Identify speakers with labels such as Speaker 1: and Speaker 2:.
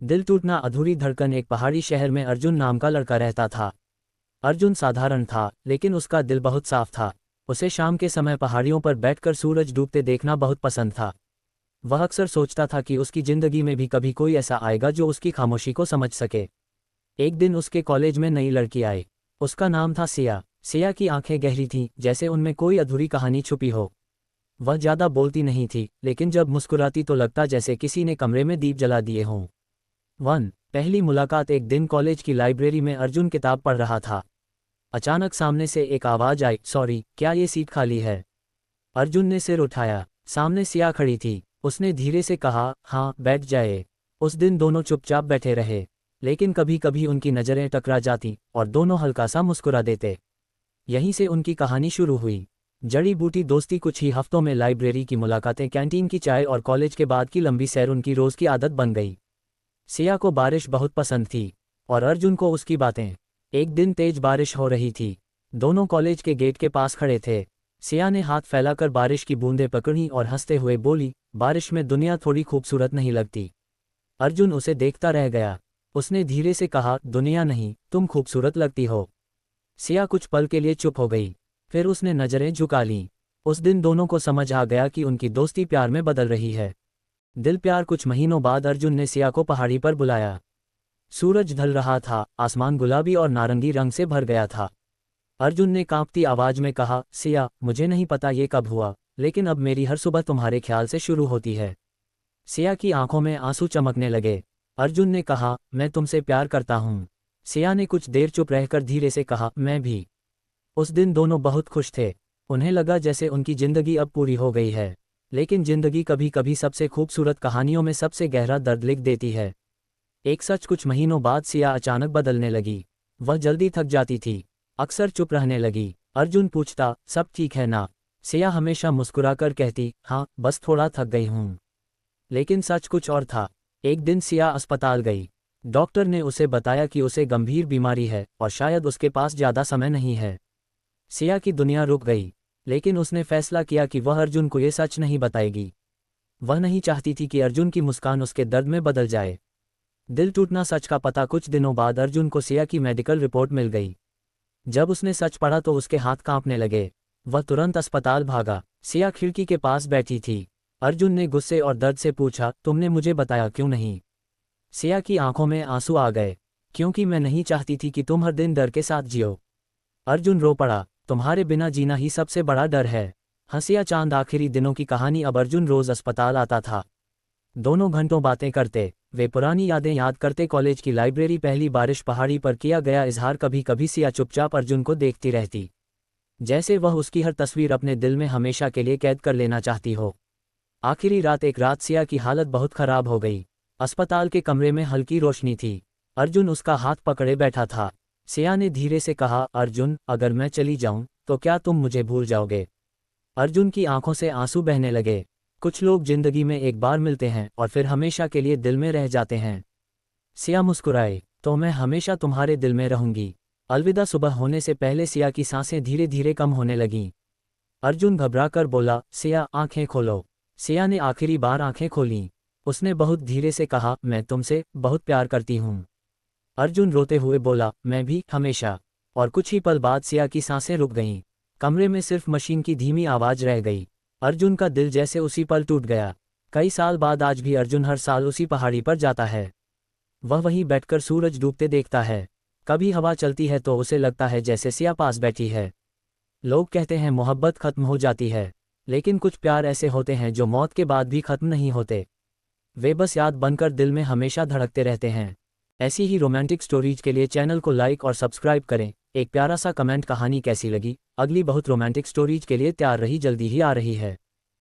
Speaker 1: दिल टूटना अधूरी धड़कन। एक पहाड़ी शहर में अर्जुन नाम का लड़का रहता था। अर्जुन साधारण था, लेकिन उसका दिल बहुत साफ था। उसे शाम के समय पहाड़ियों पर बैठकर सूरज डूबते देखना बहुत पसंद था। वह अक्सर सोचता था कि उसकी जिंदगी में भी कभी कोई ऐसा आएगा जो उसकी खामोशी को समझ सके। एक दिन उसके कॉलेज में नई लड़की आई। उसका नाम था सिया। सिया की आंखें गहरी थीं, जैसे उनमें कोई अधूरी कहानी छुपी हो। वह ज़्यादा बोलती नहीं थी, लेकिन जब मुस्कुराती तो लगता जैसे किसी ने कमरे में दीप जला दिए हों। पहली मुलाकात। एक दिन कॉलेज की लाइब्रेरी में अर्जुन किताब पढ़ रहा था। अचानक सामने से एक आवाज़ आई, सॉरी, क्या ये सीट खाली है? अर्जुन ने सिर उठाया। सामने सिया खड़ी थी। उसने धीरे से कहा, हाँ, बैठ जाए। उस दिन दोनों चुपचाप बैठे रहे, लेकिन कभी कभी उनकी नज़रें टकरा जाती और दोनों हल्का सा मुस्कुरा देते। यहीं से उनकी कहानी शुरू हुई। जड़ी बूटी दोस्ती। कुछ ही हफ्तों में लाइब्रेरी की मुलाकातें, कैंटीन की चाय और कॉलेज के बाद की लंबी सैर उनकी रोज़ की आदत बन गई। सिया को बारिश बहुत पसंद थी और अर्जुन को उसकी बातें। एक दिन तेज बारिश हो रही थी। दोनों कॉलेज के गेट के पास खड़े थे। सिया ने हाथ फैलाकर बारिश की बूंदें पकड़ी और हंसते हुए बोली, बारिश में दुनिया थोड़ी खूबसूरत नहीं लगती? अर्जुन उसे देखता रह गया। उसने धीरे से कहा, दुनिया नहीं, तुम खूबसूरत लगती हो। सिया कुछ पल के लिए चुप हो गई, फिर उसने नज़रें झुका लीं। उस दिन दोनों को समझ आ गया कि उनकी दोस्ती प्यार में बदल रही है। दिल प्यार। कुछ महीनों बाद अर्जुन ने सिया को पहाड़ी पर बुलाया। सूरज ढल रहा था, आसमान गुलाबी और नारंगी रंग से भर गया था। अर्जुन ने कांपती आवाज में कहा, सिया, मुझे नहीं पता ये कब हुआ, लेकिन अब मेरी हर सुबह तुम्हारे ख्याल से शुरू होती है। सिया की आंखों में आंसू चमकने लगे। अर्जुन ने कहा, मैं तुमसे प्यार करता हूँ। सिया ने कुछ देर चुप रहकर धीरे से कहा, मैं भी। उस दिन दोनों बहुत खुश थे। उन्हें लगा जैसे उनकी जिंदगी अब पूरी हो गई है। लेकिन जिंदगी कभी कभी सबसे खूबसूरत कहानियों में सबसे गहरा दर्द लिख देती है। एक सच। कुछ महीनों बाद सिया अचानक बदलने लगी। वह जल्दी थक जाती थी, अक्सर चुप रहने लगी। अर्जुन पूछता, सब ठीक है ना? सिया हमेशा मुस्कुराकर कहती, हाँ, बस थोड़ा थक गई हूँ। लेकिन सच कुछ और था। एक दिन सिया अस्पताल गई। डॉक्टर ने उसे बताया कि उसे गंभीर बीमारी है और शायद उसके पास ज़्यादा समय नहीं है। सिया की दुनिया रुक गई, लेकिन उसने फैसला किया कि वह अर्जुन को ये सच नहीं बताएगी। वह नहीं चाहती थी कि अर्जुन की मुस्कान उसके दर्द में बदल जाए। दिल टूटना। सच का पता। कुछ दिनों बाद अर्जुन को सिया की मेडिकल रिपोर्ट मिल गई। जब उसने सच पढ़ा तो उसके हाथ कांपने लगे। वह तुरंत अस्पताल भागा। सिया खिड़की के पास बैठी थी। अर्जुन ने गुस्से और दर्द से पूछा, तुमने मुझे बताया क्यों नहीं? सिया की आंखों में आंसू आ गए। क्योंकि मैं नहीं चाहती थी कि तुम हर दिन डर के साथ जियो। अर्जुन रो पड़ा, तुम्हारे बिना जीना ही सबसे बड़ा डर है। हंसिया चांद। आखिरी दिनों की कहानी। अब अर्जुन रोज अस्पताल आता था। दोनों घंटों बातें करते, वे पुरानी यादें याद करते। कॉलेज की लाइब्रेरी, पहली बारिश, पहाड़ी पर किया गया इजहार। कभी कभी सिया चुपचाप अर्जुन को देखती रहती, जैसे वह उसकी हर तस्वीर अपने दिल में हमेशा के लिए कैद कर लेना चाहती हो। आखिरी रात। एक रात सिया की हालत बहुत खराब हो गई। अस्पताल के कमरे में हल्की रोशनी थी। अर्जुन उसका हाथ पकड़े बैठा था। सिया ने धीरे से कहा, अर्जुन, अगर मैं चली जाऊं तो क्या तुम मुझे भूल जाओगे? अर्जुन की आंखों से आंसू बहने लगे। कुछ लोग जिंदगी में एक बार मिलते हैं और फिर हमेशा के लिए दिल में रह जाते हैं। सिया मुस्कुराए, तो मैं हमेशा तुम्हारे दिल में रहूंगी। अलविदा। सुबह होने से पहले सिया की सांसें धीरे धीरे कम होने लगीं। अर्जुन घबराकर बोला, सिया, आंखें खोलो। सिया ने आखिरी बार आंखें खोलीं। उसने बहुत धीरे से कहा, मैं तुमसे बहुत प्यार करती हूँ। अर्जुन रोते हुए बोला, मैं भी, हमेशा। और कुछ ही पल बाद सिया की सांसें रुक गईं। कमरे में सिर्फ मशीन की धीमी आवाज रह गई। अर्जुन का दिल जैसे उसी पल टूट गया। कई साल बाद आज भी अर्जुन हर साल उसी पहाड़ी पर जाता है। वह वहीं बैठकर सूरज डूबते देखता है। कभी हवा चलती है तो उसे लगता है जैसे सिया पास बैठी है। लोग कहते हैं मोहब्बत खत्म हो जाती है, लेकिन कुछ प्यार ऐसे होते हैं जो मौत के बाद भी खत्म नहीं होते। वे बस याद बनकर दिल में हमेशा धड़कते रहते हैं। ऐसी ही रोमांटिक स्टोरीज के लिए चैनल को लाइक और सब्सक्राइब करें। एक प्यारा सा कमेंट, कहानी कैसी लगी? अगली बहुत रोमांटिक स्टोरीज के लिए तैयार रही, जल्दी ही आ रही है।